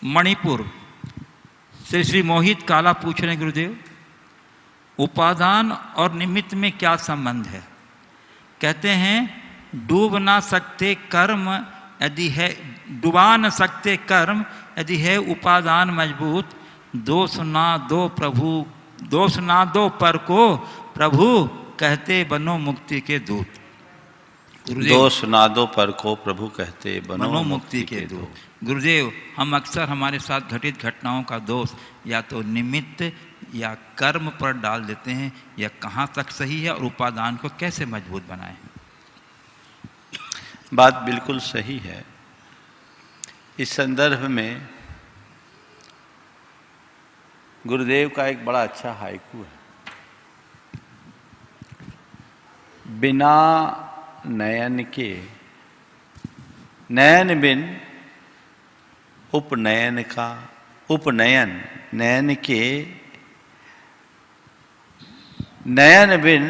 मणिपुर। श्री श्री मोहित काला पूछ रहे हैं गुरुदेव, उपादान और निमित्त में क्या संबंध है? कहते हैं डूब ना सकते कर्म यदि है, डुबा न सकते कर्म यदि है उपादान मजबूत, दोष ना दो प्रभु, दोष ना दो पर को प्रभु कहते बनो मुक्ति के दूत। दोष ना दो पर को प्रभु कहते बनो मुक्ति के दूत। गुरुदेव, हम अक्सर हमारे साथ घटित घटनाओं का दोष या तो निमित्त या कर्म पर डाल देते हैं, यह कहाँ तक सही है और उपादान को कैसे मजबूत बनाएं? बात बिल्कुल सही है। इस संदर्भ में गुरुदेव का एक बड़ा अच्छा हाइकू है। बिना नयन के, नयन बिन उपनयन का, उपनयन नयन के, नयन बिन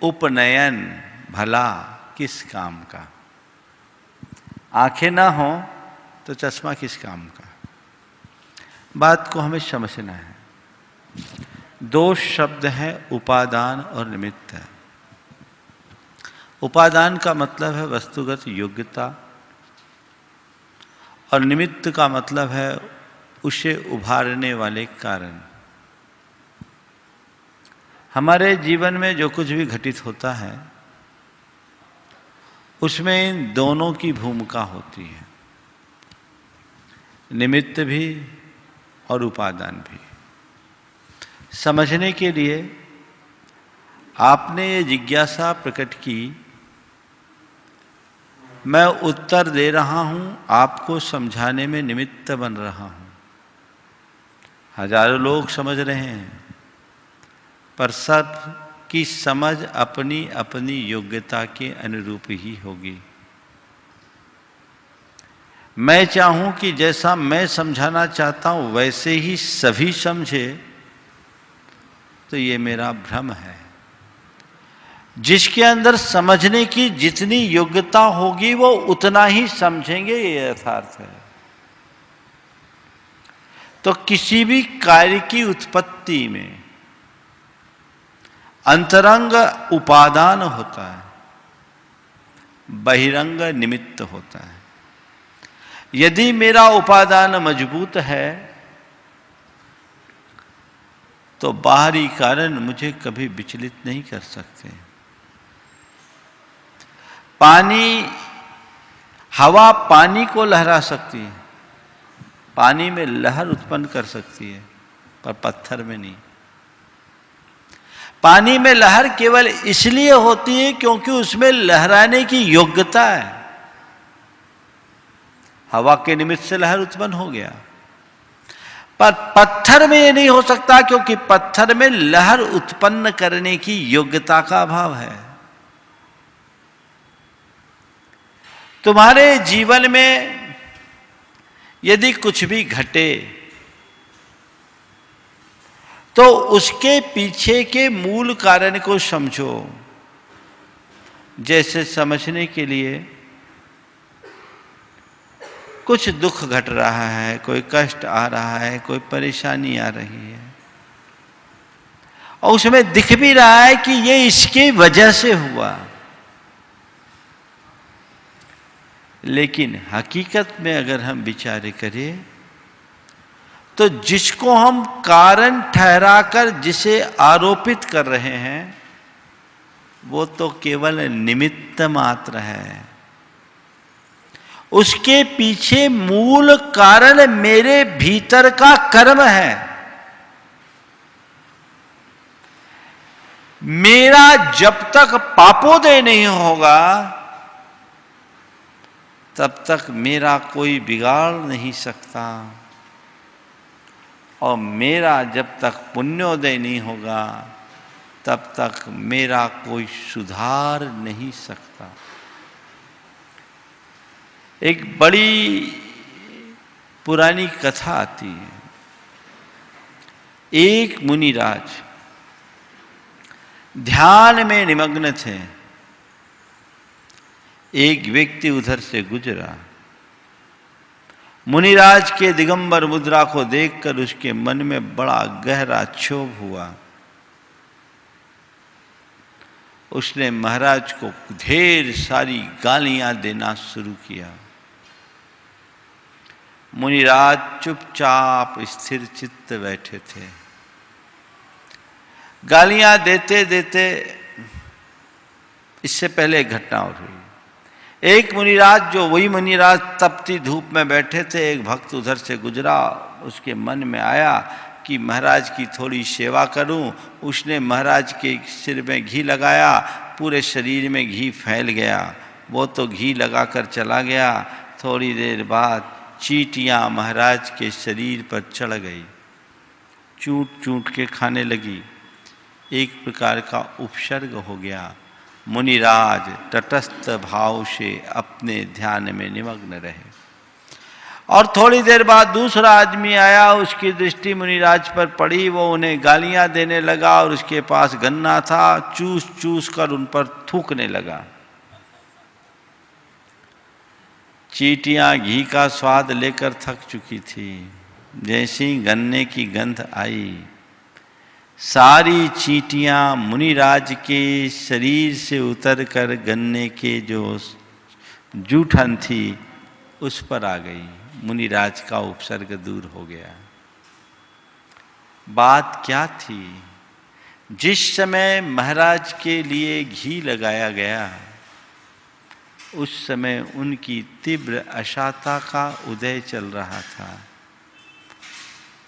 उपनयन भला किस काम का। आंखें ना हो तो चश्मा किस काम का। बात को हमें समझना है। दो शब्द है, उपादान और निमित्त है। उपादान का मतलब है वस्तुगत योग्यता और निमित्त का मतलब है उसे उभारने वाले कारण। हमारे जीवन में जो कुछ भी घटित होता है उसमें इन दोनों की भूमिका होती है, निमित्त भी और उपादान भी। समझने के लिए आपने ये जिज्ञासा प्रकट की, मैं उत्तर दे रहा हूं, आपको समझाने में निमित्त बन रहा हूं। हजारों लोग समझ रहे हैं, पर सब की समझ अपनी अपनी योग्यता के अनुरूप ही होगी। मैं चाहूं कि जैसा मैं समझाना चाहता हूं वैसे ही सभी समझे, तो ये मेरा भ्रम है। जिसके अंदर समझने की जितनी योग्यता होगी वो उतना ही समझेंगे, ये यथार्थ है। तो किसी भी कार्य की उत्पत्ति में अंतरंग उपादान होता है, बहिरंग निमित्त होता है। यदि मेरा उपादान मजबूत है तो बाहरी कारण मुझे कभी विचलित नहीं कर सकते। पानी, हवा पानी को लहरा सकती है, पानी में लहर उत्पन्न कर सकती है, पर पत्थर में नहीं। पानी में लहर केवल इसलिए होती है क्योंकि उसमें लहराने की योग्यता है। हवा के निमित्त से लहर उत्पन्न हो गया, पर पत्थर में यह नहीं हो सकता क्योंकि पत्थर में लहर उत्पन्न करने की योग्यता का अभाव है। तुम्हारे जीवन में यदि कुछ भी घटे तो उसके पीछे के मूल कारण को समझो। जैसे समझने के लिए कुछ दुख घट रहा है, कोई कष्ट आ रहा है, कोई परेशानी आ रही है और उसमें दिख भी रहा है कि ये इसकी वजह से हुआ, लेकिन हकीकत में अगर हम विचार करें तो जिसको हम कारण ठहराकर जिसे आरोपित कर रहे हैं वो तो केवल निमित्त मात्र है। उसके पीछे मूल कारण मेरे भीतर का कर्म है। मेरा जब तक पापोदय नहीं होगा तब तक मेरा कोई बिगाड़ नहीं सकता, और मेरा जब तक पुण्योदय नहीं होगा तब तक मेरा कोई सुधार नहीं सकता। एक बड़ी पुरानी कथा आती है। एक मुनिराज ध्यान में निमग्न थे। एक व्यक्ति उधर से गुजरा, मुनिराज के दिगंबर मुद्रा को देखकर उसके मन में बड़ा गहरा क्षोभ हुआ। उसने महाराज को ढेर सारी गालियां देना शुरू किया। मुनिराज चुपचाप स्थिर चित्त बैठे थे। गालियां देते देते इससे पहले एक घटना और हुई। एक मुनिराज, जो वही मुनिराज तपती धूप में बैठे थे, एक भक्त उधर से गुजरा। उसके मन में आया कि महाराज की थोड़ी सेवा करूं। उसने महाराज के सिर में घी लगाया, पूरे शरीर में घी फैल गया। वो तो घी लगाकर चला गया। थोड़ी देर बाद चींटियां महाराज के शरीर पर चढ़ गई, चूट चूट के खाने लगी। एक प्रकार का उपसर्ग हो गया। मुनिराज तटस्थ भाव से अपने ध्यान में निमग्न रहे। और थोड़ी देर बाद दूसरा आदमी आया। उसकी दृष्टि मुनिराज पर पड़ी। वो उन्हें गालियां देने लगा और उसके पास गन्ना था, चूस चूस कर उन पर थूकने लगा। चींटियां घी का स्वाद लेकर थक चुकी थी। जैसी गन्ने की गंध आई, सारी चींटियां मुनिराज के शरीर से उतरकर गन्ने के जो जूठन थी उस पर आ गई। मुनिराज का उपसर्ग दूर हो गया। बात क्या थी? जिस समय महाराज के लिए घी लगाया गया, उस समय उनकी तीव्र अशाता का उदय चल रहा था।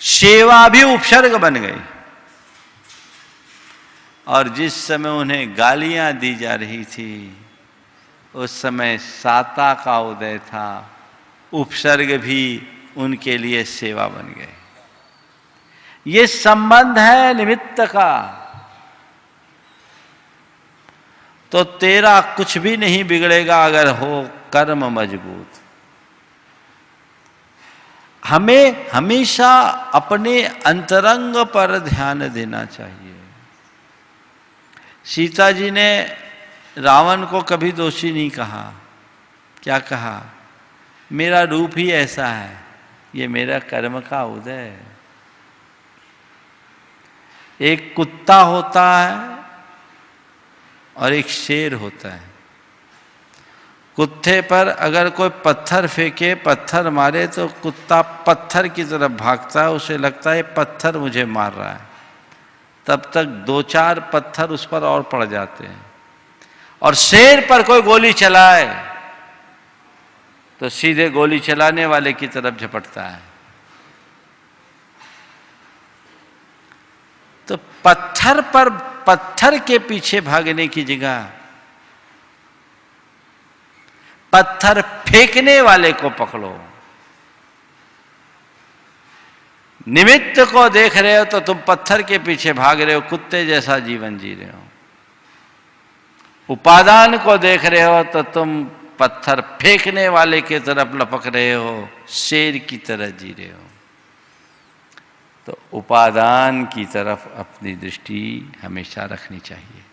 सेवा भी उपसर्ग बन गई। और जिस समय उन्हें गालियां दी जा रही थी, उस समय साता का उदय था। उपसर्ग भी उनके लिए सेवा बन गए। ये संबंध है निमित्त का। तो तेरा कुछ भी नहीं बिगड़ेगा अगर हो कर्म मजबूत। हमें हमेशा अपने अंतरंग पर ध्यान देना चाहिए। सीता जी ने रावण को कभी दोषी नहीं कहा। क्या कहा? मेरा रूप ही ऐसा है, ये मेरा कर्म का उदय है। एक कुत्ता होता है और एक शेर होता है। कुत्ते पर अगर कोई पत्थर फेंके, पत्थर मारे, तो कुत्ता पत्थर की तरफ भागता है। उसे लगता है पत्थर मुझे मार रहा है। तब तक 2-4 पत्थर उस पर और पड़ जाते हैं। और शेर पर कोई गोली चलाए तो सीधे गोली चलाने वाले की तरफ झपटता है। तो पत्थर पर पत्थर के पीछे भागने की जगह पत्थर फेंकने वाले को पकड़ो। निमित्त को देख रहे हो तो तुम पत्थर के पीछे भाग रहे हो, कुत्ते जैसा जीवन जी रहे हो। उपादान को देख रहे हो तो तुम पत्थर फेंकने वाले की तरफ लपक रहे हो, शेर की तरह जी रहे हो। तो उपादान की तरफ अपनी दृष्टि हमेशा रखनी चाहिए।